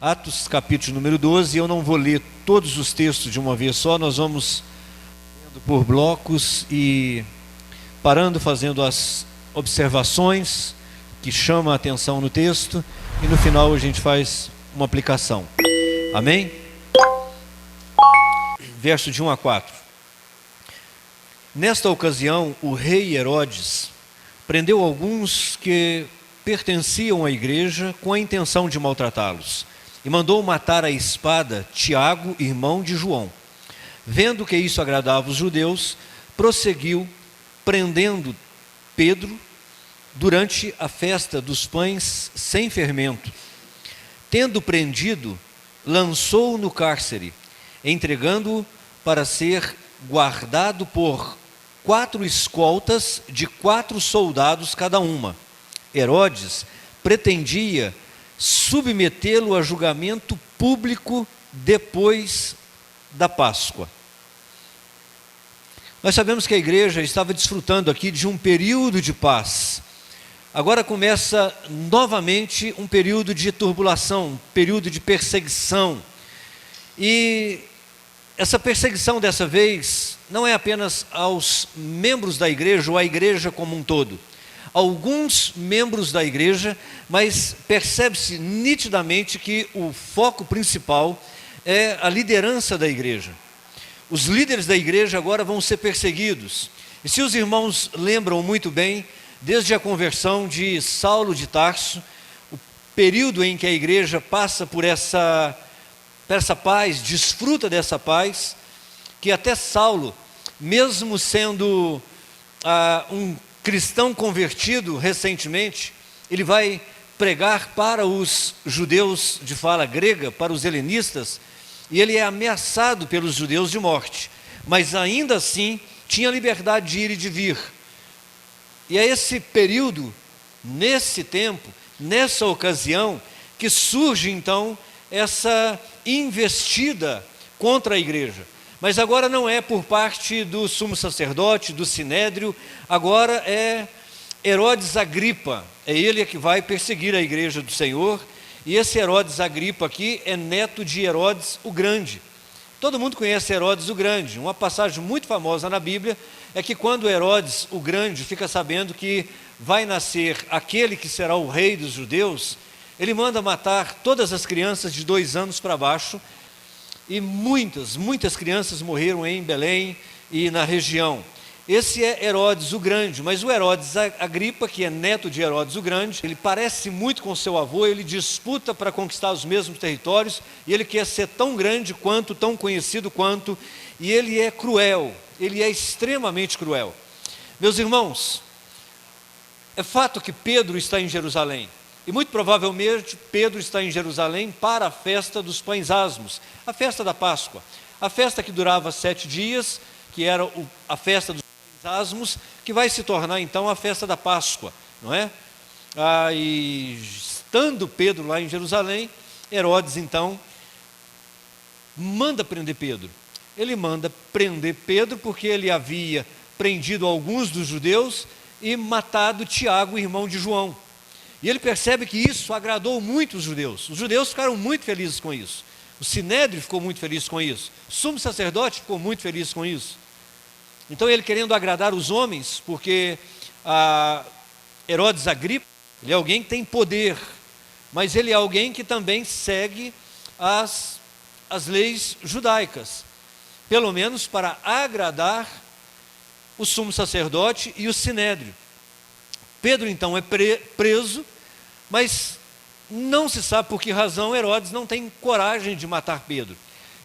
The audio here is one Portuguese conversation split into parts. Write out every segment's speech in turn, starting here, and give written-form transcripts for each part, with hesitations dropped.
Atos capítulo número 12, eu não vou ler todos os textos de uma vez só, nós vamos lendo por blocos e parando, fazendo as observações que chamam a atenção no texto, e no final a gente faz uma aplicação. Amém? Verso de 1 a 4. Nesta ocasião, o rei Herodes prendeu alguns que pertenciam à igreja com a intenção de maltratá-los, e mandou matar à espada Tiago, irmão de João. Vendo que isso agradava os judeus, prosseguiu prendendo Pedro durante a festa dos pães sem fermento. Tendo prendido, lançou-o no cárcere, entregando-o para ser guardado por 4 escoltas de 4 soldados cada uma. Herodes pretendia submetê-lo a julgamento público depois da Páscoa. Nós sabemos que a igreja estava desfrutando aqui de um período de paz. Agora começa novamente um período de turbulação, um período de perseguição. E essa perseguição dessa vez não é apenas aos membros da igreja ou à igreja como um todo. Alguns membros da igreja, mas percebe-se nitidamente que o foco principal é a liderança da igreja. Os líderes da igreja agora vão ser perseguidos. E se os irmãos lembram muito bem, desde a conversão de Saulo de Tarso, o período em que a igreja passa por essa paz, desfruta dessa paz, que até Saulo, mesmo sendo um cristão convertido recentemente, ele vai pregar para os judeus de fala grega, para os helenistas, e ele é ameaçado pelos judeus de morte, mas ainda assim tinha liberdade de ir e de vir. E é esse período, nesse tempo, nessa ocasião, que surge então essa investida contra a igreja. Mas agora não é por parte do sumo sacerdote, do sinédrio, agora é Herodes Agripa, é ele que vai perseguir a igreja do Senhor, e esse Herodes Agripa aqui é neto de Herodes o Grande. Todo mundo conhece Herodes o Grande. Uma passagem muito famosa na Bíblia é que quando Herodes o Grande fica sabendo que vai nascer aquele que será o rei dos judeus, ele manda matar todas as crianças de 2 anos para baixo, e muitas crianças morreram em Belém e na região. Esse é Herodes o Grande, mas o Herodes Agripa, que é neto de Herodes o Grande, ele parece muito com seu avô, ele disputa para conquistar os mesmos territórios, e ele quer ser tão grande quanto, tão conhecido quanto, e ele é cruel, ele é extremamente cruel. Meus irmãos, é fato que Pedro está em Jerusalém, e muito provavelmente Pedro está em Jerusalém para a festa dos pães asmos, a festa da Páscoa, a festa que durava 7 dias, que era a festa dos pães asmos, que vai se tornar então a festa da Páscoa, não é? E estando Pedro lá em Jerusalém, Herodes então manda prender Pedro. Ele manda prender Pedro porque ele havia prendido alguns dos judeus e matado Tiago, irmão de João. E ele percebe que isso agradou muito os judeus. Os judeus ficaram muito felizes com isso. O sinédrio ficou muito feliz com isso. O sumo sacerdote ficou muito feliz com isso. Então ele, querendo agradar os homens, porque Herodes Agripa, ele é alguém que tem poder, mas ele é alguém que também segue as leis judaicas, pelo menos para agradar o sumo sacerdote e o sinédrio. Pedro então é preso, mas não se sabe por que razão Herodes não tem coragem de matar Pedro.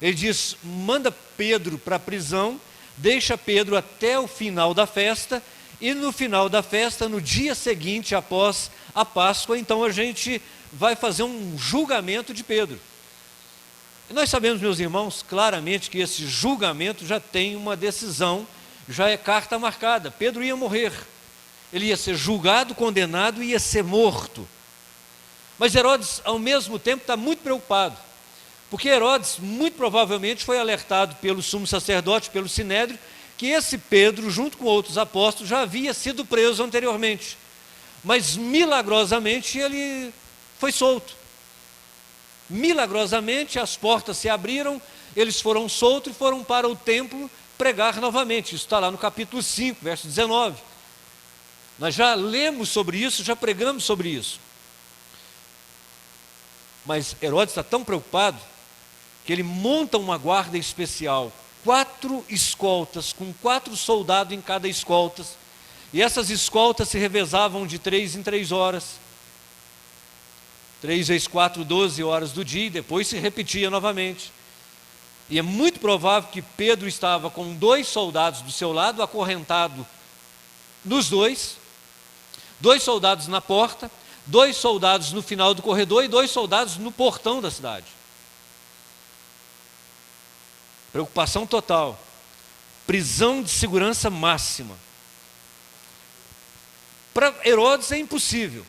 Ele diz, manda Pedro para a prisão, deixa Pedro até o final da festa, e no final da festa, no dia seguinte, após a Páscoa, então a gente vai fazer um julgamento de Pedro. E nós sabemos, meus irmãos, claramente que esse julgamento já tem uma decisão, já é carta marcada. Pedro ia morrer, ele ia ser julgado, condenado e ia ser morto. Mas Herodes, ao mesmo tempo, está muito preocupado, porque Herodes, muito provavelmente, foi alertado pelo sumo sacerdote, pelo sinédrio, que esse Pedro, junto com outros apóstolos, já havia sido preso anteriormente. Mas, milagrosamente, ele foi solto. Milagrosamente, as portas se abriram, eles foram soltos e foram para o templo pregar novamente. Isso está lá no capítulo 5, verso 19. Nós já lemos sobre isso, já pregamos sobre isso. Mas Herodes está tão preocupado que ele monta uma guarda especial, 4 escoltas, com 4 soldados em cada escolta. E essas escoltas se revezavam de 3 em 3 horas. 3 vezes 4, 12 horas do dia, e depois se repetia novamente. E é muito provável que Pedro estava com 2 soldados do seu lado, acorrentado nos 2 soldados na porta, 2 soldados no final do corredor e 2 soldados no portão da cidade. Preocupação total. Prisão de segurança máxima. Para Herodes é impossível.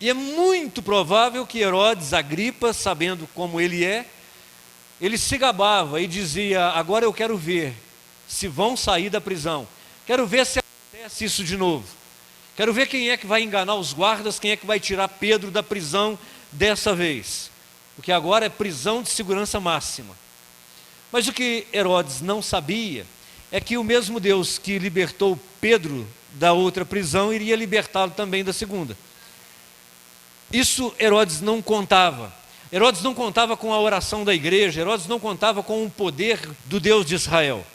E é muito provável que Herodes Agripa, sabendo como ele é, ele se gabava e dizia: agora eu quero ver se vão sair da prisão. Quero ver se acontece isso de novo. Quero ver quem é que vai enganar os guardas, quem é que vai tirar Pedro da prisão dessa vez. Porque agora é prisão de segurança máxima. Mas o que Herodes não sabia é que o mesmo Deus que libertou Pedro da outra prisão iria libertá-lo também da segunda. Isso Herodes não contava. Herodes não contava com a oração da igreja, Herodes não contava com o poder do Deus de Israel.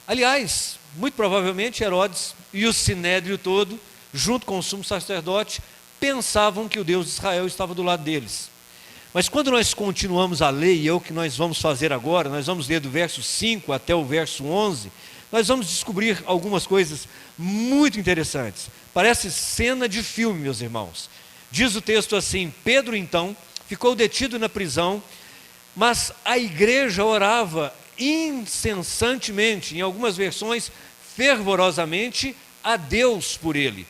Aliás, muito provavelmente Herodes e o sinédrio todo, junto com o sumo sacerdote, pensavam que o Deus de Israel estava do lado deles. Mas quando nós continuamos a ler, e é o que nós vamos fazer agora, nós vamos ler do verso 5 até o verso 11, nós vamos descobrir algumas coisas muito interessantes. Parece cena de filme, meus irmãos. Diz o texto assim: Pedro então ficou detido na prisão, mas a igreja orava incessantemente, em algumas versões fervorosamente, a Deus por ele.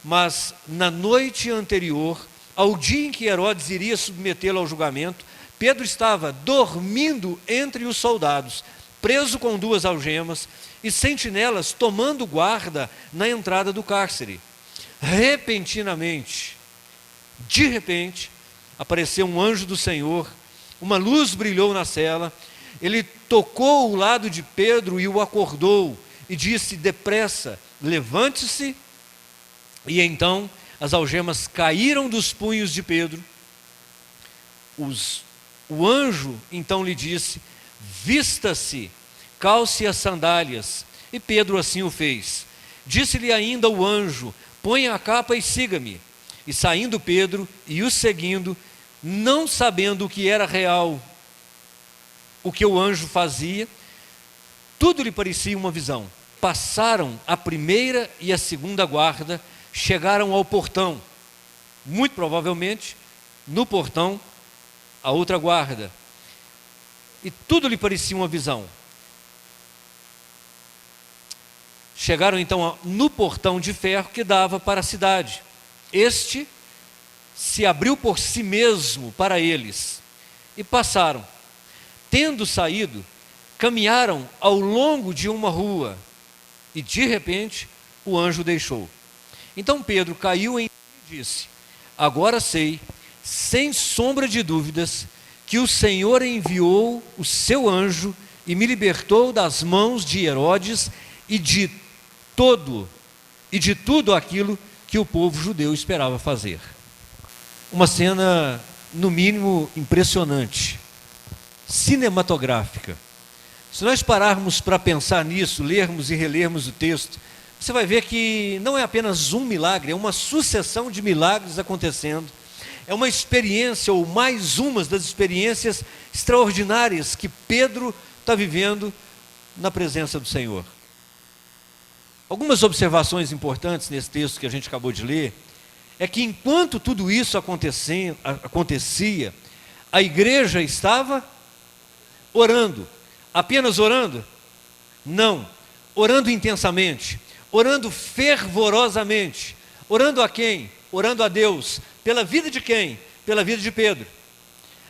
Mas na noite anterior, ao dia em que Herodes iria submetê-lo ao julgamento, Pedro estava dormindo entre os soldados, preso com 2 algemas, e sentinelas tomando guarda na entrada do cárcere. Repentinamente, de repente, apareceu um anjo do Senhor, uma luz brilhou na cela, ele tocou o lado de Pedro e o acordou, e disse: depressa, levante-se. E então as algemas caíram dos punhos de Pedro. O anjo então lhe disse: vista-se, calce as sandálias. E Pedro assim o fez. Disse-lhe ainda o anjo: ponha a capa e siga-me. E saindo Pedro e o seguindo, não sabendo o que era real, o que o anjo fazia, tudo lhe parecia uma visão. Passaram a primeira e a segunda guarda, chegaram ao portão. Muito provavelmente, no portão, a outra guarda. E tudo lhe parecia uma visão. Chegaram então no portão de ferro que dava para a cidade. Este se abriu por si mesmo para eles, e passaram. Tendo saído, caminharam ao longo de uma rua, e de repente o anjo deixou. Então Pedro caiu em si e disse: agora sei, sem sombra de dúvidas, que o Senhor enviou o seu anjo e me libertou das mãos de Herodes e de tudo aquilo que o povo judeu esperava fazer. Uma cena, no mínimo, impressionante, cinematográfica. Se nós pararmos para pensar nisso, lermos e relermos o texto, você vai ver que não é apenas um milagre, é uma sucessão de milagres acontecendo. É uma experiência, ou mais umas das experiências extraordinárias que Pedro está vivendo na presença do Senhor. Algumas observações importantes nesse texto que a gente acabou de ler, é que enquanto tudo isso acontecia, a igreja estava orando. Apenas orando? Não. Orando intensamente, orando fervorosamente. Orando a quem? Orando a Deus. Pela vida de quem? Pela vida de Pedro.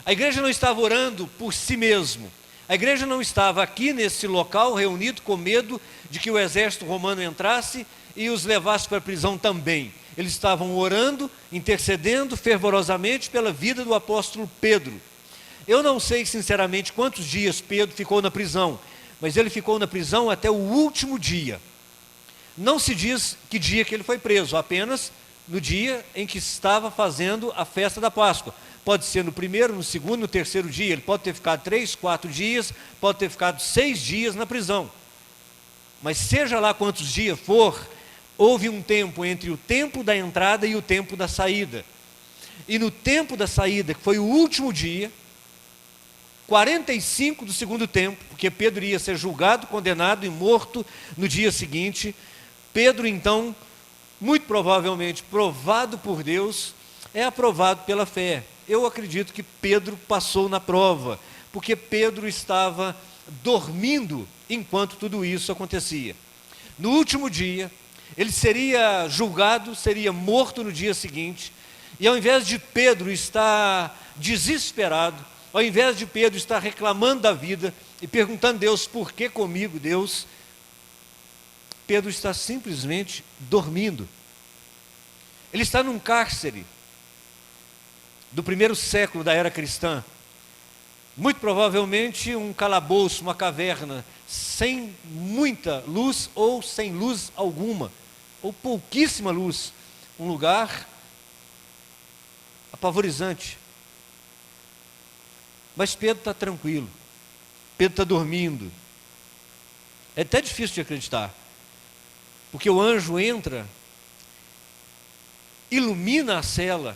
A igreja não estava orando por si mesmo. A igreja não estava aqui nesse local reunido com medo de que o exército romano entrasse e os levasse para a prisão também. Eles estavam orando, intercedendo fervorosamente pela vida do apóstolo Pedro. Eu não sei sinceramente quantos dias Pedro ficou na prisão, mas ele ficou na prisão até o último dia. Não se diz que dia que ele foi preso, apenas no dia em que estava fazendo a festa da Páscoa. Pode ser no primeiro, no segundo, no terceiro dia. Ele pode ter ficado 3, 4 dias, pode ter ficado 6 dias na prisão. Mas seja lá quantos dias for, houve um tempo entre o tempo da entrada e o tempo da saída. E no tempo da saída, que foi o último dia, 45 do segundo tempo, porque Pedro ia ser julgado, condenado e morto no dia seguinte, Pedro então, muito provavelmente provado por Deus, é aprovado pela fé. Eu acredito que Pedro passou na prova, porque Pedro estava dormindo enquanto tudo isso acontecia. No último dia, ele seria julgado, seria morto no dia seguinte, e ao invés de Pedro estar desesperado, ao invés de Pedro estar reclamando da vida e perguntando a Deus, por que comigo, Deus? Pedro está simplesmente dormindo. Ele está num cárcere do primeiro século da era cristã, muito provavelmente um calabouço, uma caverna, sem muita luz ou sem luz alguma, ou pouquíssima luz, um lugar apavorizante. Mas Pedro está tranquilo, Pedro está dormindo. É até difícil de acreditar, porque o anjo entra, ilumina a cela,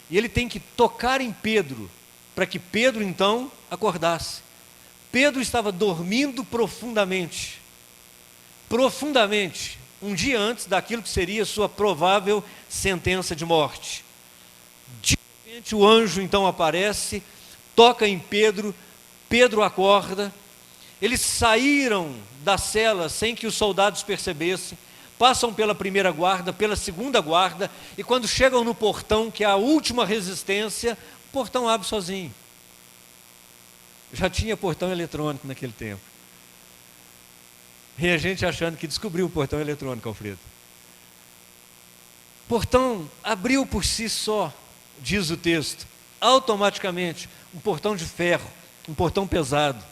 e ele tem que tocar em Pedro, para que Pedro então acordasse. Pedro estava dormindo profundamente, um dia antes daquilo que seria sua provável sentença de morte. De repente o anjo então aparece, toca em Pedro, Pedro acorda. Eles saíram da cela sem que os soldados percebessem, passam pela primeira guarda, pela segunda guarda, e quando chegam no portão, que é a última resistência, o portão abre sozinho. Já tinha portão eletrônico naquele tempo. E a gente achando que descobriu o portão eletrônico, Alfredo. O portão abriu por si só, diz o texto, automaticamente, um portão de ferro, um portão pesado.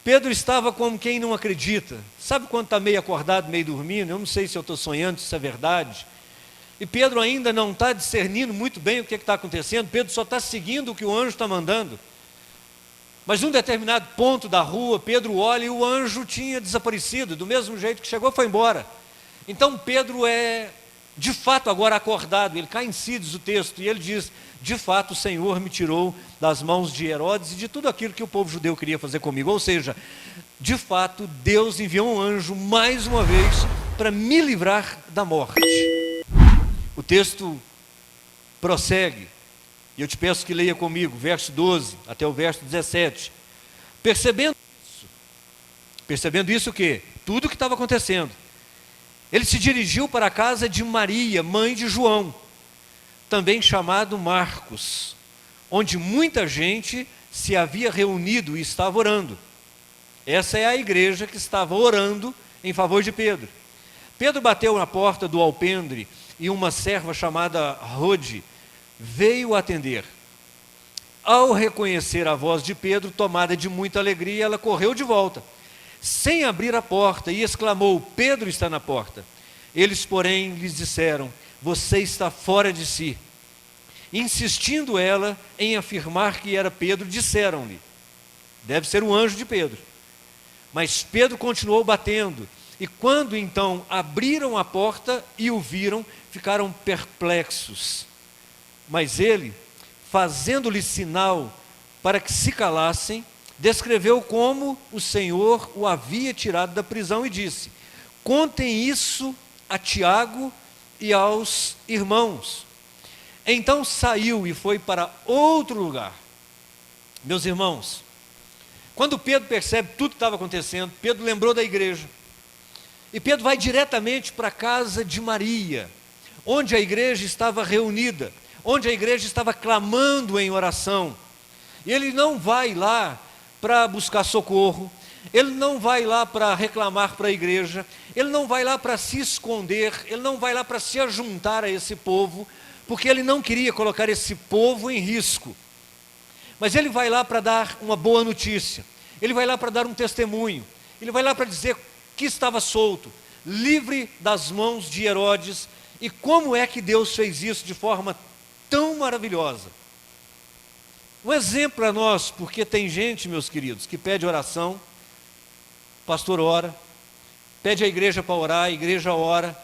Pedro estava como quem não acredita. Sabe quando está meio acordado, meio dormindo? Eu não sei se eu estou sonhando, se isso é verdade. E Pedro ainda não está discernindo muito bem o que está acontecendo. Pedro só está seguindo o que o anjo está mandando. Mas num determinado ponto da rua, Pedro olha e o anjo tinha desaparecido. Do mesmo jeito que chegou, foi embora. Então Pedro é, de fato, agora acordado. Ele cai em si, diz o texto, e ele diz, de fato o Senhor me tirou das mãos de Herodes e de tudo aquilo que o povo judeu queria fazer comigo. Ou seja, de fato, Deus enviou um anjo mais uma vez para me livrar da morte. O texto prossegue, e eu te peço que leia comigo, verso 12 até o verso 17. Percebendo isso o quê? Tudo o que estava acontecendo. Ele se dirigiu para a casa de Maria, mãe de João, também chamado Marcos, onde muita gente se havia reunido e estava orando. Essa é a igreja que estava orando em favor de Pedro. Pedro bateu na porta do alpendre e uma serva chamada Rode veio atender. Ao reconhecer a voz de Pedro, tomada de muita alegria, ela correu de volta, sem abrir a porta, e exclamou, Pedro está na porta. Eles, porém, lhes disseram, você está fora de si. Insistindo ela em afirmar que era Pedro, disseram-lhe, deve ser o anjo de Pedro. Mas Pedro continuou batendo, e quando então abriram a porta e o viram, ficaram perplexos. Mas ele, fazendo-lhe sinal para que se calassem, descreveu como o Senhor o havia tirado da prisão e disse, contem isso a Tiago e aos irmãos. Então saiu e foi para outro lugar. Meus irmãos, quando Pedro percebe tudo que estava acontecendo, Pedro lembrou da igreja. E Pedro vai diretamente para a casa de Maria, onde a igreja estava reunida, onde a igreja estava clamando em oração. E ele não vai lá para buscar socorro, ele não vai lá para reclamar para a igreja, ele não vai lá para se esconder, ele não vai lá para se ajuntar a esse povo, porque ele não queria colocar esse povo em risco. Mas ele vai lá para dar uma boa notícia, ele vai lá para dar um testemunho, ele vai lá para dizer que estava solto, livre das mãos de Herodes, e como é que Deus fez isso de forma tão maravilhosa. Um exemplo para nós, porque tem gente, meus queridos, que pede oração, o pastor ora, pede a igreja para orar, a igreja ora,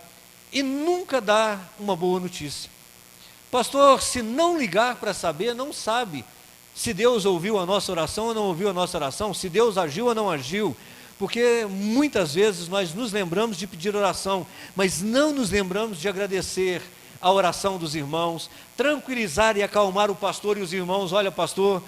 e nunca dá uma boa notícia. Pastor, se não ligar para saber, não sabe se Deus ouviu a nossa oração ou não ouviu a nossa oração, se Deus agiu ou não agiu, porque muitas vezes nós nos lembramos de pedir oração, mas não nos lembramos de agradecer a oração dos irmãos, tranquilizar e acalmar o pastor e os irmãos. Olha, pastor,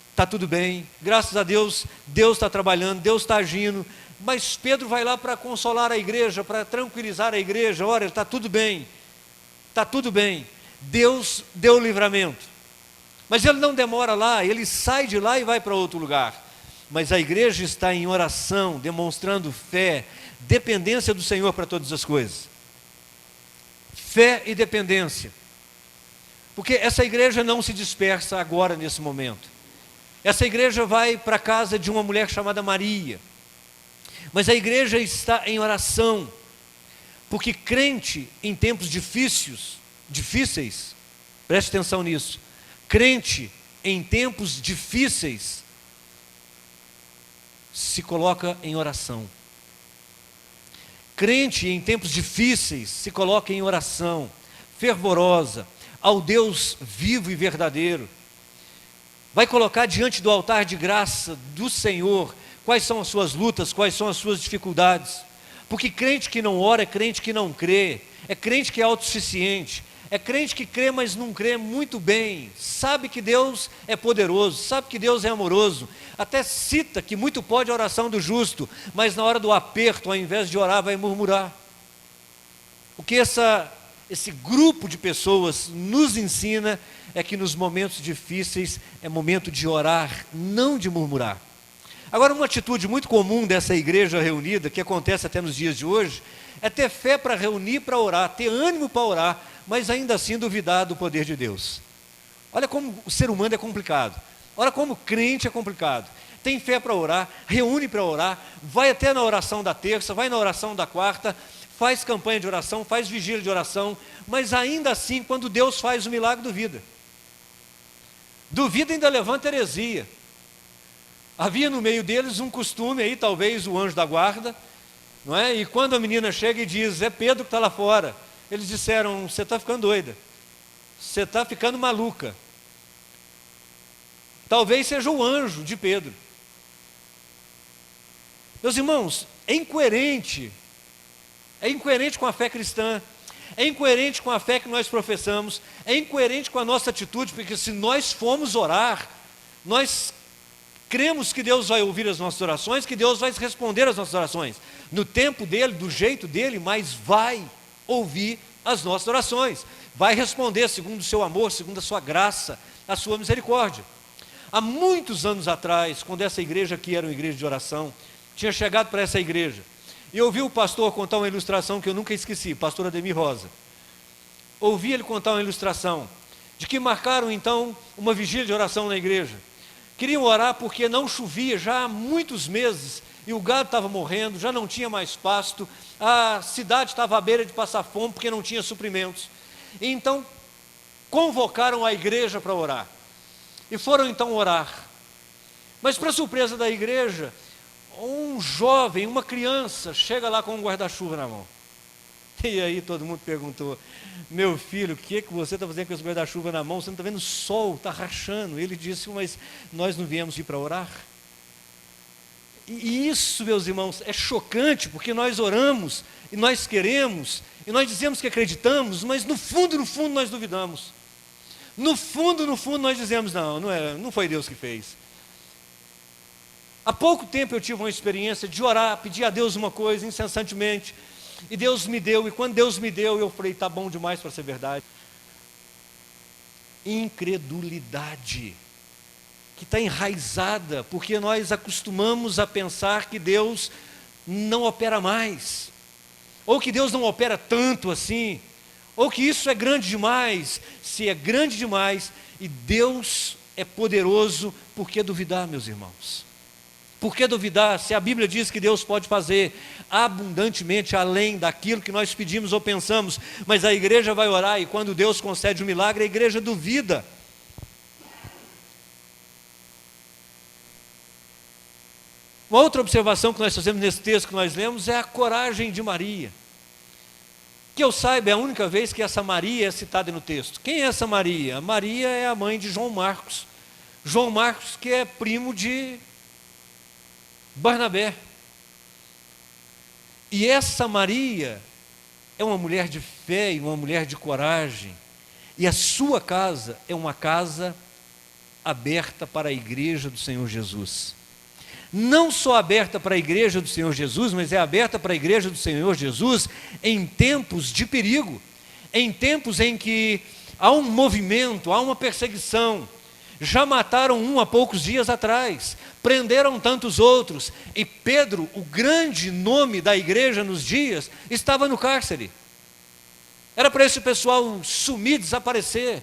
está tudo bem, graças a Deus, Deus está trabalhando, Deus está agindo. Mas Pedro vai lá para consolar a igreja, para tranquilizar a igreja. Olha, está tudo bem, Deus deu o livramento. Mas ele não demora lá, ele sai de lá e vai para outro lugar. Mas a igreja está em oração, demonstrando fé, dependência do Senhor para todas as coisas. Fé e dependência. Porque essa igreja não se dispersa agora nesse momento. Essa igreja vai para a casa de uma mulher chamada Maria. Mas a igreja está em oração. Porque crente em tempos difíceis, preste atenção nisso. Crente em tempos difíceis se coloca em oração. Crente em tempos difíceis se coloca em oração fervorosa ao Deus vivo e verdadeiro. Vai colocar diante do altar de graça do Senhor quais são as suas lutas, quais são as suas dificuldades. Porque crente que não ora é crente que não crê, é crente que é autossuficiente, é crente que crê, mas não crê muito bem, sabe que Deus é poderoso, sabe que Deus é amoroso, até cita que muito pode a oração do justo, mas na hora do aperto, ao invés de orar, vai murmurar. O que esse grupo de pessoas nos ensina é que nos momentos difíceis é momento de orar, não de murmurar. Agora, uma atitude muito comum dessa igreja reunida, que acontece até nos dias de hoje, é ter fé para reunir, para orar, ter ânimo para orar, mas ainda assim duvidar do poder de Deus. Olha como o ser humano é complicado, olha como o crente é complicado. Tem fé para orar, reúne para orar, vai até na oração da terça, vai na oração da quarta, faz campanha de oração, faz vigília de oração, mas ainda assim, quando Deus faz o milagre, duvida. Duvida, ainda levanta heresia. Havia no meio deles um costume aí, talvez o anjo da guarda, não é? E quando a menina chega e diz, é Pedro que está lá fora, eles disseram, você está ficando doida, você está ficando maluca. Talvez seja o anjo de Pedro. Meus irmãos, é incoerente com a fé cristã, é incoerente com a fé que nós professamos, é incoerente com a nossa atitude, porque se nós formos orar, nós cremos que Deus vai ouvir as nossas orações, que Deus vai responder às nossas orações, no tempo dele, do jeito dele, mas vai ouvir as nossas orações, vai responder segundo o seu amor, segundo a sua graça, a sua misericórdia. Há muitos anos atrás, quando essa igreja aqui era uma igreja de oração, tinha chegado para essa igreja, e eu ouvi o pastor contar uma ilustração que eu nunca esqueci, pastor Ademir Rosa. Ouvi ele contar uma ilustração, de que marcaram então uma vigília de oração na igreja. Queriam orar porque não chovia já há muitos meses, e o gado estava morrendo, já não tinha mais pasto, a cidade estava à beira de passar fome porque não tinha suprimentos. E então convocaram a igreja para orar, e foram então orar. Mas para surpresa da igreja, um jovem, uma criança, chega lá com um guarda-chuva na mão. E aí todo mundo perguntou, meu filho, o que você está fazendo com esse guarda-chuva na mão? Você não está vendo o sol, está rachando. Ele disse, mas nós não viemos vir para orar? E isso, meus irmãos, é chocante, porque nós oramos, e nós queremos, e nós dizemos que acreditamos, mas no fundo nós duvidamos. No fundo nós dizemos, não foi Deus que fez. Há pouco tempo eu tive uma experiência de orar, pedir a Deus uma coisa incessantemente, e Deus me deu, e quando Deus me deu, eu falei, está bom demais para ser verdade. Incredulidade. que está enraizada, porque nós acostumamos a pensar que Deus não opera mais, ou que Deus não opera tanto assim, ou que isso é grande demais. Se é grande demais e Deus é poderoso, por que duvidar, meus irmãos? Por que duvidar se a Bíblia diz que Deus pode fazer abundantemente além daquilo que nós pedimos ou pensamos? Mas a igreja vai orar e quando Deus concede um milagre, a igreja duvida. Uma outra observação que nós fazemos nesse texto que nós lemos é a coragem de Maria. Que eu saiba, é a única vez que essa Maria é citada no texto. Quem é essa Maria? Maria é a mãe de João Marcos. João Marcos, que é primo de Barnabé. E essa Maria é uma mulher de fé e uma mulher de coragem. E a sua casa é uma casa aberta para a igreja do Senhor Jesus. Não só aberta para a igreja do Senhor Jesus, mas é aberta para a igreja do Senhor Jesus em tempos de perigo, em tempos em que há um movimento, há uma perseguição. Já mataram um há poucos dias atrás, prenderam tantos outros, e Pedro, o grande nome da igreja nos dias, estava no cárcere. Era para esse pessoal sumir, desaparecer.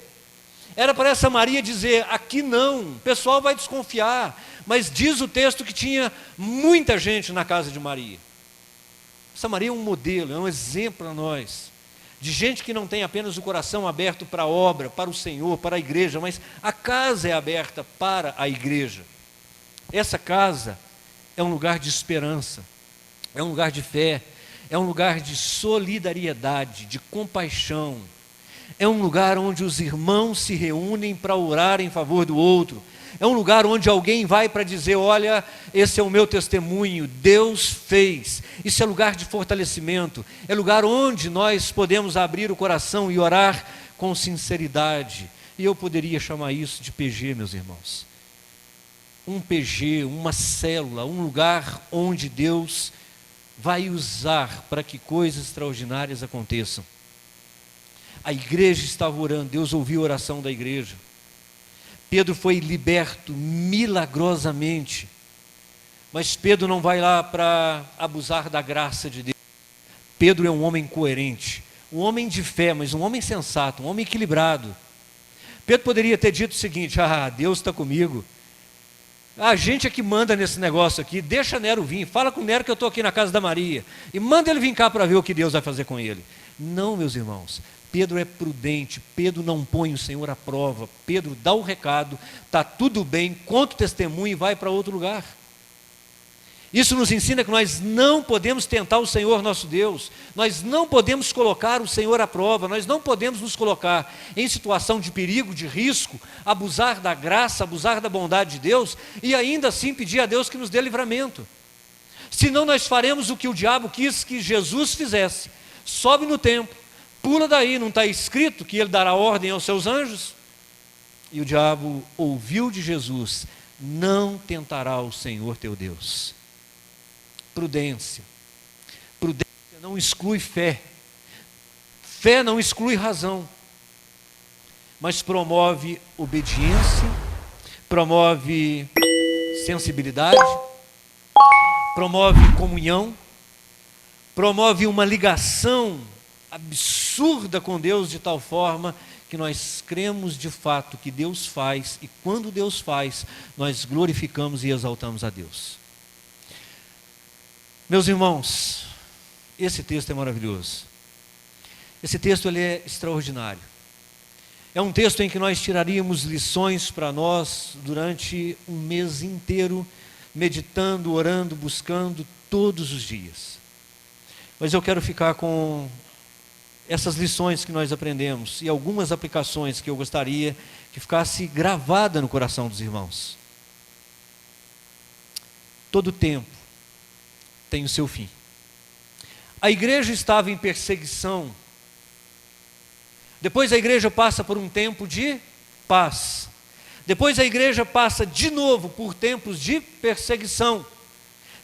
Era para essa Maria dizer, aqui não, o pessoal vai desconfiar. Mas diz o texto que tinha muita gente na casa de Maria. Essa Maria é um modelo, é um exemplo para nós, de gente que não tem apenas o coração aberto para a obra, para o Senhor, para a igreja, mas a casa é aberta para a igreja. Essa casa é um lugar de esperança, é um lugar de fé, é um lugar de solidariedade, de compaixão. É um lugar onde os irmãos se reúnem para orar em favor do outro. É um lugar onde alguém vai para dizer, olha, esse é o meu testemunho, Deus fez. Isso é lugar de fortalecimento, é lugar onde nós podemos abrir o coração e orar com sinceridade. E eu poderia chamar isso de PG, meus irmãos. Um PG, uma célula, um lugar onde Deus vai usar para que coisas extraordinárias aconteçam. A igreja estava orando, Deus ouviu a oração da igreja. Pedro foi liberto milagrosamente, mas Pedro não vai lá para abusar da graça de Deus. Pedro é um homem coerente, um homem de fé, mas um homem sensato, um homem equilibrado. Pedro poderia ter dito o seguinte, Deus está comigo, a gente é que manda nesse negócio aqui, deixa Nero vir, fala com Nero que eu estou aqui na casa da Maria, e manda ele vir cá para ver o que Deus vai fazer com ele. Não, meus irmãos, Pedro é prudente, Pedro não põe o Senhor à prova, Pedro dá o recado, está tudo bem, conta o testemunho e vai para outro lugar. Isso nos ensina que nós não podemos tentar o Senhor nosso Deus, nós não podemos colocar o Senhor à prova, nós não podemos nos colocar em situação de perigo, de risco, abusar da graça, abusar da bondade de Deus e ainda assim pedir a Deus que nos dê livramento. Senão nós faremos o que o diabo quis que Jesus fizesse, sobe no templo, pula daí, não está escrito que ele dará ordem aos seus anjos? E o diabo ouviu de Jesus, não tentará o Senhor teu Deus. Prudência. Prudência não exclui fé. Fé não exclui razão. Mas promove obediência, promove sensibilidade, promove comunhão, promove uma ligação absurda com Deus de tal forma que nós cremos de fato que Deus faz e quando Deus faz, nós glorificamos e exaltamos a Deus. Meus irmãos, esse texto é maravilhoso. Esse texto ele é extraordinário. É um texto em que nós tiraríamos lições para nós durante um mês inteiro, meditando, orando, buscando todos os dias. Mas eu quero ficar com essas lições que nós aprendemos e algumas aplicações que eu gostaria que ficasse gravada no coração dos irmãos. Todo tempo tem o seu fim. A igreja estava em perseguição. Depois a igreja passa por um tempo de paz. Depois a igreja passa de novo por tempos de perseguição.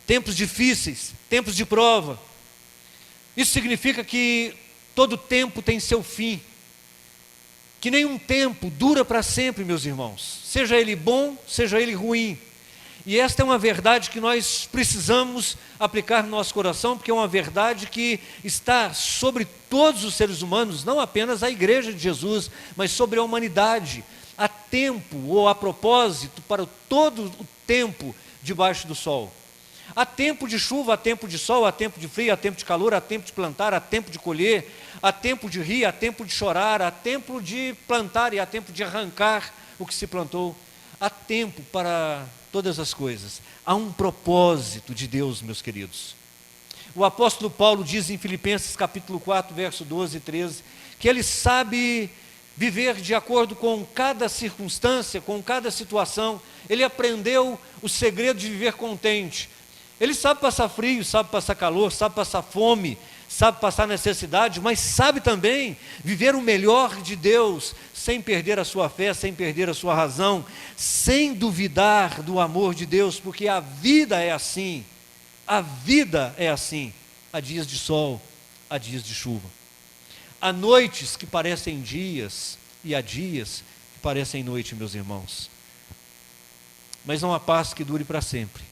Tempos difíceis, tempos de prova. Isso significa que todo tempo tem seu fim. que nenhum tempo dura para sempre, meus irmãos, seja ele bom, seja ele ruim. E esta é uma verdade que nós precisamos aplicar no nosso coração, porque é uma verdade que está sobre todos os seres humanos, não apenas a igreja de Jesus, mas sobre a humanidade. Há tempo ou há propósito para todo o tempo debaixo do sol. Há tempo de chuva, há tempo de sol, há tempo de frio, há tempo de calor, há tempo de plantar, há tempo de colher, há tempo de rir, há tempo de chorar, há tempo de plantar e há tempo de arrancar o que se plantou. Há tempo para todas as coisas. Há um propósito de Deus, meus queridos. O apóstolo Paulo diz em Filipenses capítulo 4, verso 12 e 13, que ele sabe viver de acordo com cada circunstância, com cada situação. Ele aprendeu o segredo de viver contente. Ele sabe passar frio, sabe passar calor, sabe passar fome, sabe passar necessidade, mas sabe também viver o melhor de Deus, sem perder a sua fé, sem perder a sua razão, sem duvidar do amor de Deus, porque a vida é assim, a vida é assim, há dias de sol, há dias de chuva, há noites que parecem dias, e há dias que parecem noite, meus irmãos, mas não há paz que dure para sempre,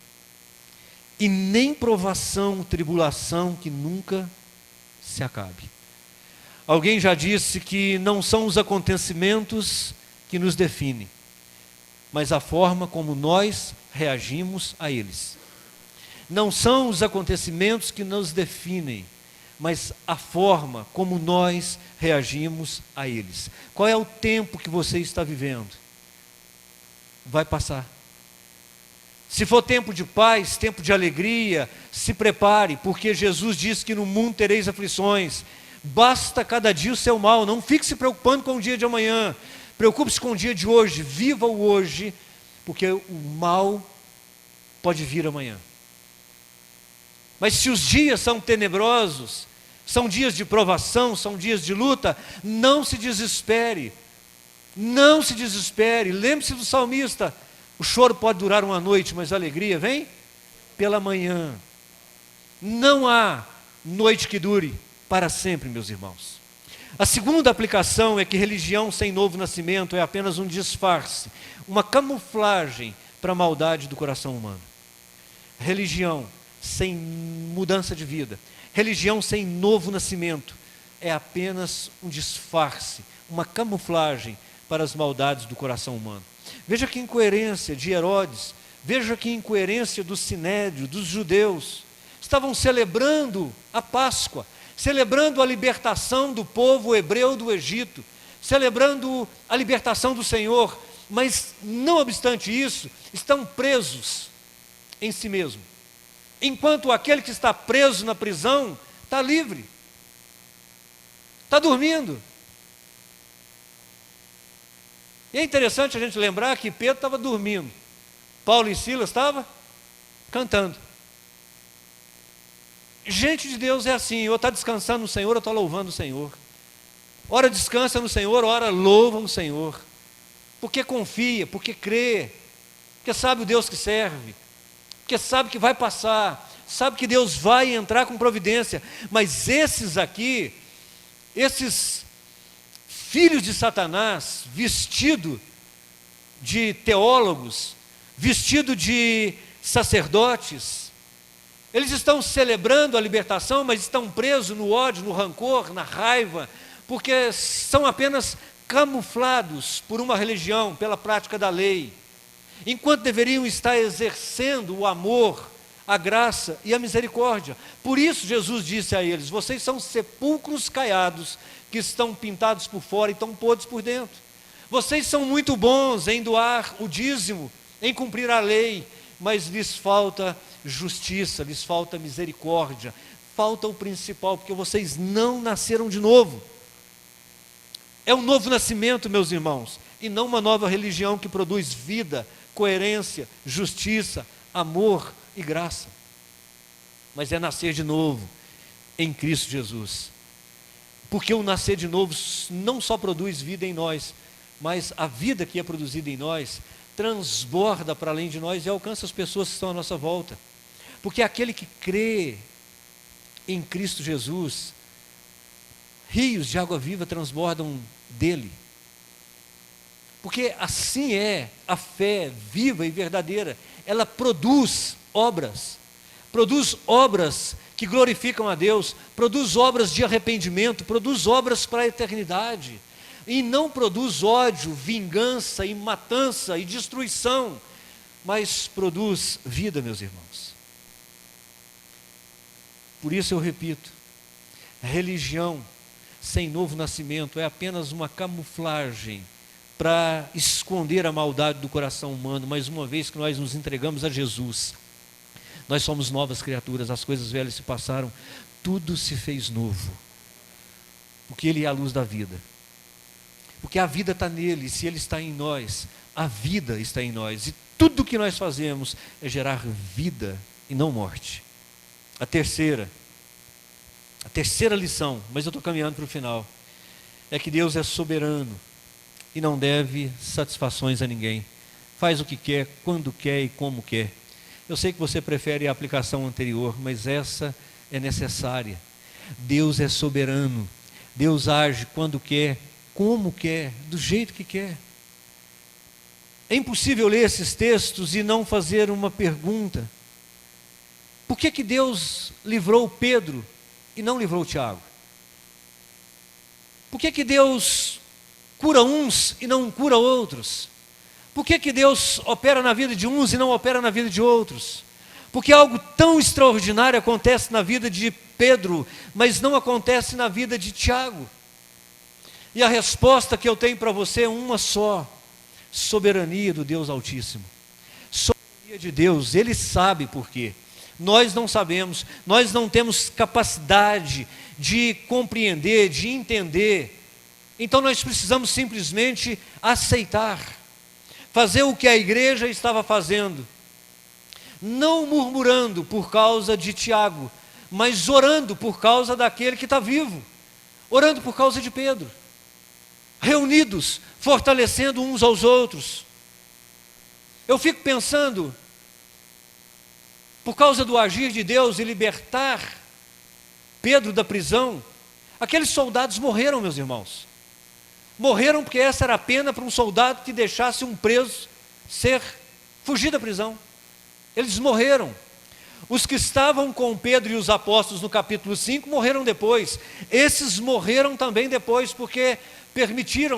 e nem provação, tribulação que nunca se acabe. Alguém já disse que não são os acontecimentos que nos definem, mas a forma como nós reagimos a eles. Não são os acontecimentos que nos definem, mas a forma como nós reagimos a eles. Qual é o tempo que você está vivendo? Vai passar. Se for tempo de paz, tempo de alegria, se prepare, porque Jesus disse que no mundo tereis aflições. Basta cada dia o seu mal, não fique se preocupando com o dia de amanhã. Preocupe-se com o dia de hoje, viva o hoje, porque o mal pode vir amanhã. Mas se os dias são tenebrosos, são dias de provação, são dias de luta, não se desespere. Não se desespere. Lembre-se do salmista. O choro pode durar uma noite, mas a alegria vem pela manhã. Não há noite que dure para sempre, meus irmãos. A segunda aplicação é que religião sem novo nascimento é apenas um disfarce, uma camuflagem para a maldade do coração humano. Religião sem mudança de vida, religião sem novo nascimento, é apenas um disfarce, uma camuflagem para as maldades do coração humano. Veja que incoerência de Herodes, veja que incoerência do Sinédrio, dos judeus. Estavam celebrando a Páscoa, celebrando a libertação do povo hebreu do Egito, celebrando a libertação do Senhor, mas não obstante isso, estão presos em si mesmo. Enquanto aquele que está preso na prisão está livre, está dormindo. E é interessante a gente lembrar que Pedro estava dormindo, Paulo e Silas estavam cantando. Gente de Deus é assim, ou está descansando no Senhor, ou está louvando o Senhor. Ora descansa no Senhor, ora louva o Senhor. Porque confia, porque crê, porque sabe o Deus que serve, porque sabe que vai passar, sabe que Deus vai entrar com providência. Mas esses aqui, esses filhos de Satanás, vestido de teólogos, vestido de sacerdotes, eles estão celebrando a libertação, mas estão presos no ódio, no rancor, na raiva, porque são apenas camuflados por uma religião, pela prática da lei, enquanto deveriam estar exercendo o amor, a graça e a misericórdia. Por isso Jesus disse a eles: vocês são sepulcros caiados, que estão pintados por fora e estão podres por dentro. Vocês são muito bons em doar o dízimo, em cumprir a lei, mas lhes falta justiça, lhes falta misericórdia, falta o principal, porque vocês não nasceram de novo. É um novo nascimento, meus irmãos, e não uma nova religião que produz vida, coerência, justiça, amor e graça. Mas é nascer de novo em Cristo Jesus. Porque o nascer de novo não só produz vida em nós, mas a vida que é produzida em nós transborda para além de nós e alcança as pessoas que estão à nossa volta. Porque aquele que crê em Cristo Jesus, rios de água viva transbordam dele. Porque assim é a fé viva e verdadeira. Ela produz obras que glorificam a Deus, produz obras de arrependimento, produz obras para a eternidade, e não produz ódio, vingança e matança e destruição, mas produz vida, meus irmãos. Por isso eu repito, a religião sem novo nascimento é apenas uma camuflagem para esconder a maldade do coração humano, mas uma vez que nós nos entregamos a Jesus, nós somos novas criaturas, as coisas velhas se passaram, tudo se fez novo, porque Ele é a luz da vida, porque a vida está nele, se Ele está em nós, a vida está em nós, e tudo que nós fazemos é gerar vida e não morte. A terceira lição, mas eu estou caminhando para o final, é que Deus é soberano e não deve satisfações a ninguém. Faz o que quer, quando quer e como quer. Eu sei que você prefere a aplicação anterior, mas essa é necessária. Deus é soberano. Deus age quando quer, como quer, do jeito que quer. É impossível ler esses textos e não fazer uma pergunta. Por que Deus livrou Pedro e não livrou Tiago? Por que Deus cura uns e não cura outros? Por que Deus opera na vida de uns e não opera na vida de outros? Porque algo tão extraordinário acontece na vida de Pedro, mas não acontece na vida de Tiago. E a resposta que eu tenho para você é uma só: soberania do Deus Altíssimo. Soberania de Deus, Ele sabe por quê. Nós não sabemos, nós não temos capacidade de compreender, de entender. Então nós precisamos simplesmente aceitar, fazer o que a igreja estava fazendo, não murmurando por causa de Tiago, mas orando por causa daquele que está vivo, orando por causa de Pedro, reunidos, fortalecendo uns aos outros. Eu fico pensando, por causa do agir de Deus e libertar Pedro da prisão, aqueles soldados morreram, meus irmãos. Morreram porque essa era a pena para um soldado que deixasse um preso fugir da prisão. Eles morreram. Os que estavam com Pedro e os apóstolos no capítulo 5 morreram depois. Esses morreram também depois porque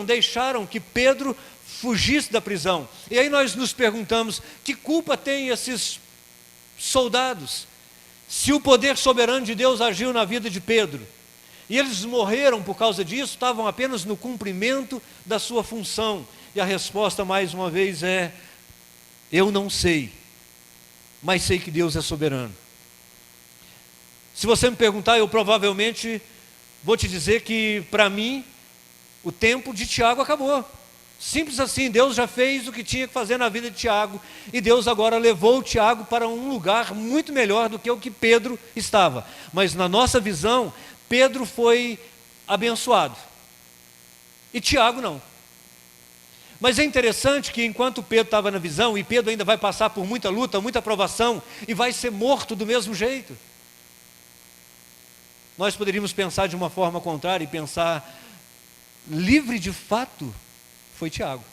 deixaram que Pedro fugisse da prisão. E aí nós nos perguntamos, que culpa tem esses soldados, se o poder soberano de Deus agiu na vida de Pedro, e eles morreram por causa disso, estavam apenas no cumprimento da sua função? E a resposta mais uma vez é: eu não sei, mas sei que Deus é soberano. Se você me perguntar, eu provavelmente vou te dizer que para mim o tempo de Tiago acabou. Simples assim, Deus já fez o que tinha que fazer na vida de Tiago, e Deus agora levou Tiago para um lugar muito melhor do que o que Pedro estava. Mas na nossa visão, Pedro foi abençoado, e Tiago não. Mas é interessante que enquanto Pedro estava na visão, e Pedro ainda vai passar por muita luta, muita provação, e vai ser morto do mesmo jeito, nós poderíamos pensar de uma forma contrária e pensar, livre de fato foi Tiago,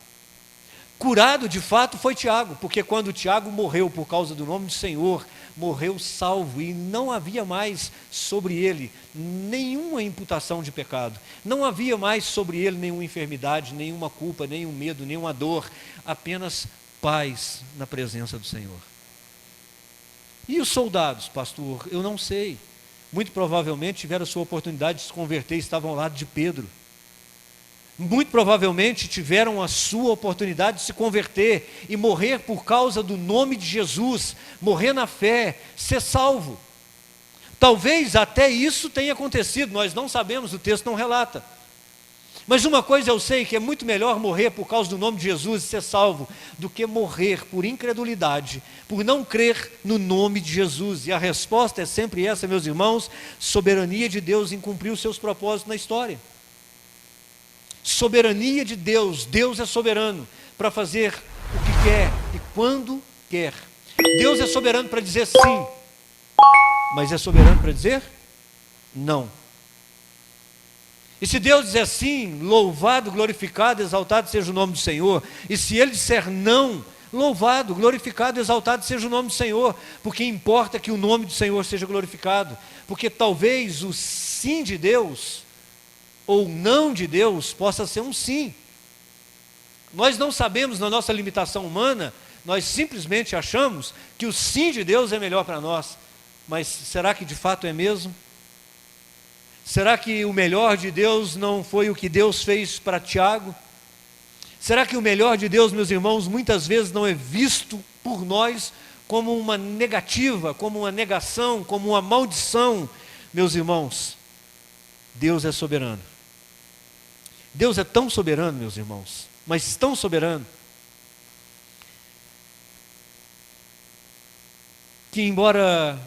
curado de fato foi Tiago, porque quando Tiago morreu por causa do nome do Senhor, morreu salvo, e não havia mais sobre ele nenhuma imputação de pecado, não havia mais sobre ele nenhuma enfermidade, nenhuma culpa, nenhum medo, nenhuma dor, apenas paz na presença do Senhor. E os soldados, pastor? Eu não sei, muito provavelmente tiveram a sua oportunidade de se converter, estavam ao lado de Pedro. Muito provavelmente tiveram a sua oportunidade de se converter e morrer por causa do nome de Jesus, morrer na fé, ser salvo. Talvez até isso tenha acontecido, nós não sabemos, o texto não relata. Mas uma coisa eu sei, que é muito melhor morrer por causa do nome de Jesus e ser salvo, do que morrer por incredulidade, por não crer no nome de Jesus. E a resposta é sempre essa, meus irmãos: soberania de Deus em cumprir os seus propósitos na história. Soberania de Deus, Deus é soberano para fazer o que quer e quando quer. Deus é soberano para dizer sim, mas é soberano para dizer não. E se Deus dizer sim, louvado, glorificado, exaltado seja o nome do Senhor. E se Ele disser não, louvado, glorificado, exaltado seja o nome do Senhor. Porque importa que o nome do Senhor seja glorificado. Porque talvez o sim de Deus, ou não de Deus, possa ser um sim. Nós não sabemos, na nossa limitação humana, nós simplesmente achamos que o sim de Deus é melhor para nós. Mas será que de fato é mesmo? Será que o melhor de Deus não foi o que Deus fez para Tiago? Será que o melhor de Deus, meus irmãos, muitas vezes não é visto por nós como uma negativa, como uma negação, como uma maldição? Meus irmãos, Deus é soberano. Deus é tão soberano, meus irmãos, mas tão soberano, que embora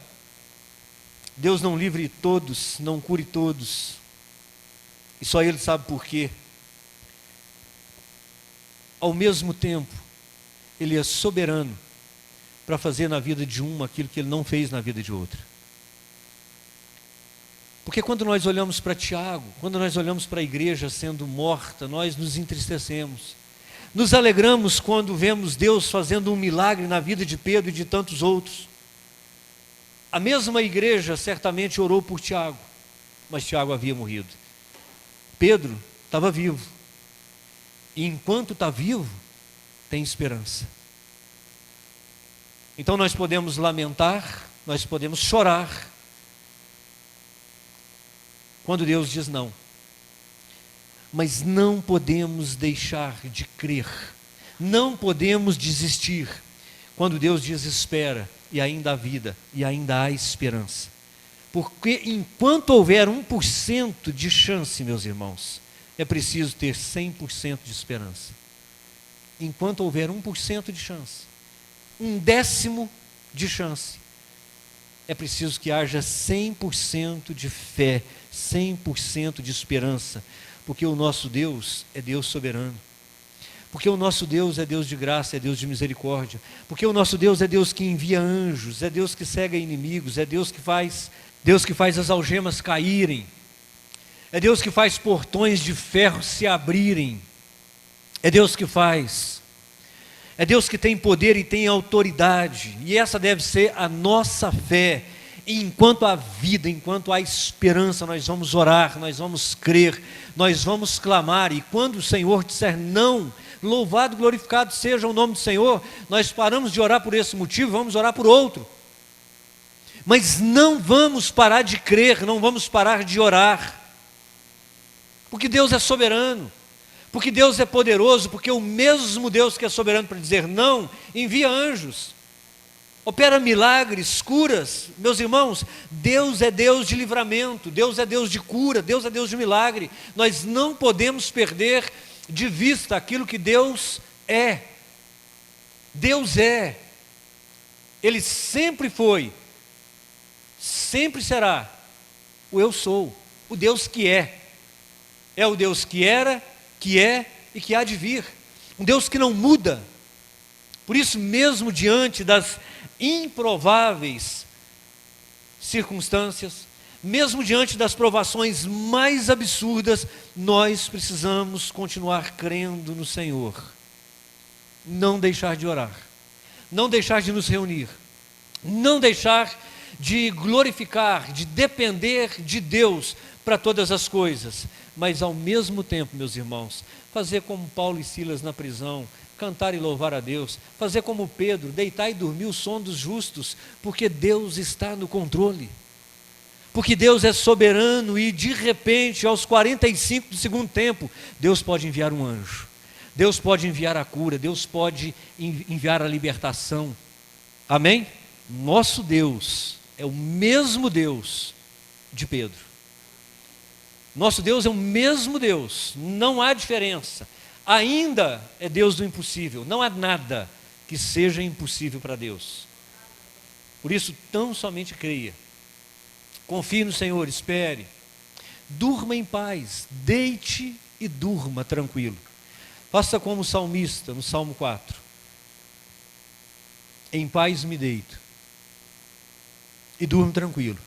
Deus não livre todos, não cure todos, e só Ele sabe por quê, ao mesmo tempo, Ele é soberano para fazer na vida de um aquilo que Ele não fez na vida de outra. Porque quando nós olhamos para Tiago, quando nós olhamos para a igreja sendo morta, nós nos entristecemos. Nos alegramos quando vemos Deus fazendo um milagre na vida de Pedro e de tantos outros. A mesma igreja certamente orou por Tiago, mas Tiago havia morrido. Pedro estava vivo. E enquanto está vivo, tem esperança. Então nós podemos lamentar, nós podemos chorar, quando Deus diz não. Mas não podemos deixar de crer, não podemos desistir, quando Deus diz espera, e ainda há vida, e ainda há esperança. Porque enquanto houver 1% de chance, meus irmãos, é preciso ter 100% de esperança. Enquanto houver 1% de chance, 1/10 de chance, é preciso que haja 100% de fé, 100% de esperança, porque o nosso Deus é Deus soberano. Porque o nosso Deus é Deus de graça, é Deus de misericórdia. Porque o nosso Deus é Deus que envia anjos, é Deus que cega inimigos, é Deus que faz as algemas caírem. É Deus que faz portões de ferro se abrirem. É Deus que faz. É Deus que tem poder e tem autoridade. E essa deve ser a nossa fé. E enquanto há vida, enquanto há esperança, nós vamos orar, nós vamos crer, nós vamos clamar. E quando o Senhor disser não, louvado, glorificado seja o nome do Senhor, nós paramos de orar por esse motivo, vamos orar por outro. Mas não vamos parar de crer, não vamos parar de orar. Porque Deus é soberano, porque Deus é poderoso, porque o mesmo Deus que é soberano para dizer não, envia anjos, opera milagres, curas. Meus irmãos, Deus é Deus de livramento, Deus é Deus de cura, Deus é Deus de milagre. Nós não podemos perder de vista aquilo que Deus é. Deus é, Ele sempre foi, sempre será o eu sou, o Deus que é. É o Deus que era, que é e que há de vir. Um Deus que não muda. Por isso, mesmo diante das improváveis circunstâncias, mesmo diante das provações mais absurdas, nós precisamos continuar crendo no Senhor. Não deixar de orar, não deixar de nos reunir, não deixar de glorificar, de depender de Deus para todas as coisas, mas ao mesmo tempo, meus irmãos, fazer como Paulo e Silas na prisão, cantar e louvar a Deus, fazer como Pedro, deitar e dormir o sono dos justos, porque Deus está no controle, porque Deus é soberano e de repente, aos 45 do segundo tempo, Deus pode enviar um anjo, Deus pode enviar a cura, Deus pode enviar a libertação, amém? Nosso Deus é o mesmo Deus de Pedro. Nosso Deus é o mesmo Deus, não há diferença. Ainda é Deus do impossível, não há nada que seja impossível para Deus. Por isso, tão somente creia. Confie no Senhor, espere. Durma em paz, deite e durma tranquilo. Faça como o salmista, no Salmo 4. Em paz me deito e durmo tranquilo,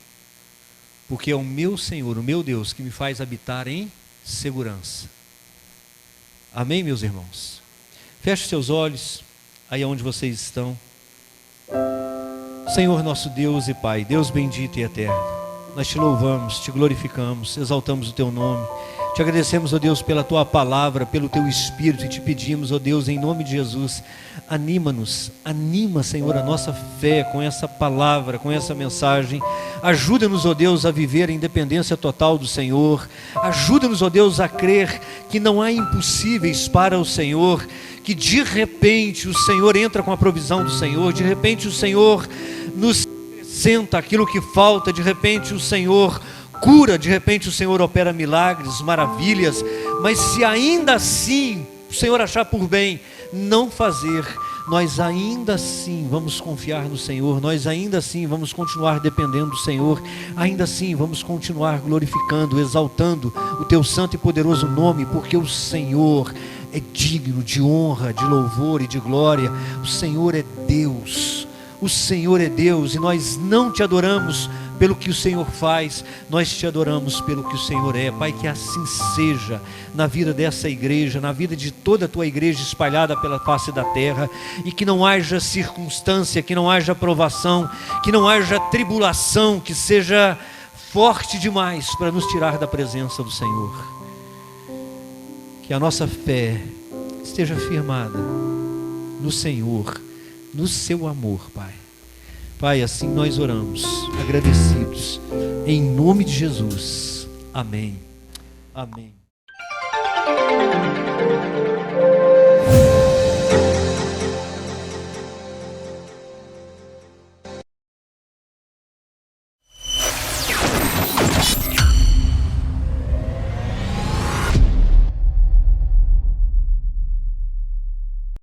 porque é o meu Senhor, o meu Deus, que me faz habitar em segurança. Amém, meus irmãos? Feche seus olhos, aí onde vocês estão. Senhor nosso Deus e Pai, Deus bendito e eterno, nós te louvamos, te glorificamos, exaltamos o teu nome. Te agradecemos, ó Deus, pela tua palavra, pelo teu Espírito, e te pedimos, ó Deus, em nome de Jesus, anima-nos, anima, Senhor, a nossa fé com essa palavra, com essa mensagem. Ajuda-nos, ó Deus, a viver a independência total do Senhor. Ajuda-nos, ó Deus, a crer que não há impossíveis para o Senhor, que de repente o Senhor entra com a provisão do Senhor, de repente o Senhor nos acrescenta aquilo que falta, de repente o Senhor cura, de repente o Senhor opera milagres, maravilhas. Mas se ainda assim o Senhor achar por bem não fazer, nós ainda assim vamos confiar no Senhor, nós ainda assim vamos continuar dependendo do Senhor, ainda assim vamos continuar glorificando, exaltando o teu santo e poderoso nome, porque o Senhor é digno de honra, de louvor e de glória. O Senhor é Deus, o Senhor é Deus, e nós não te adoramos pelo que o Senhor faz, nós te adoramos pelo que o Senhor é. Pai, que assim seja na vida dessa igreja, na vida de toda a tua igreja espalhada pela face da terra, e que não haja circunstância, que não haja provação, que não haja tribulação que seja forte demais para nos tirar da presença do Senhor. Que a nossa fé esteja firmada no Senhor, no seu amor, Pai. Pai, assim nós oramos, agradecidos, em nome de Jesus. Amém. Amém.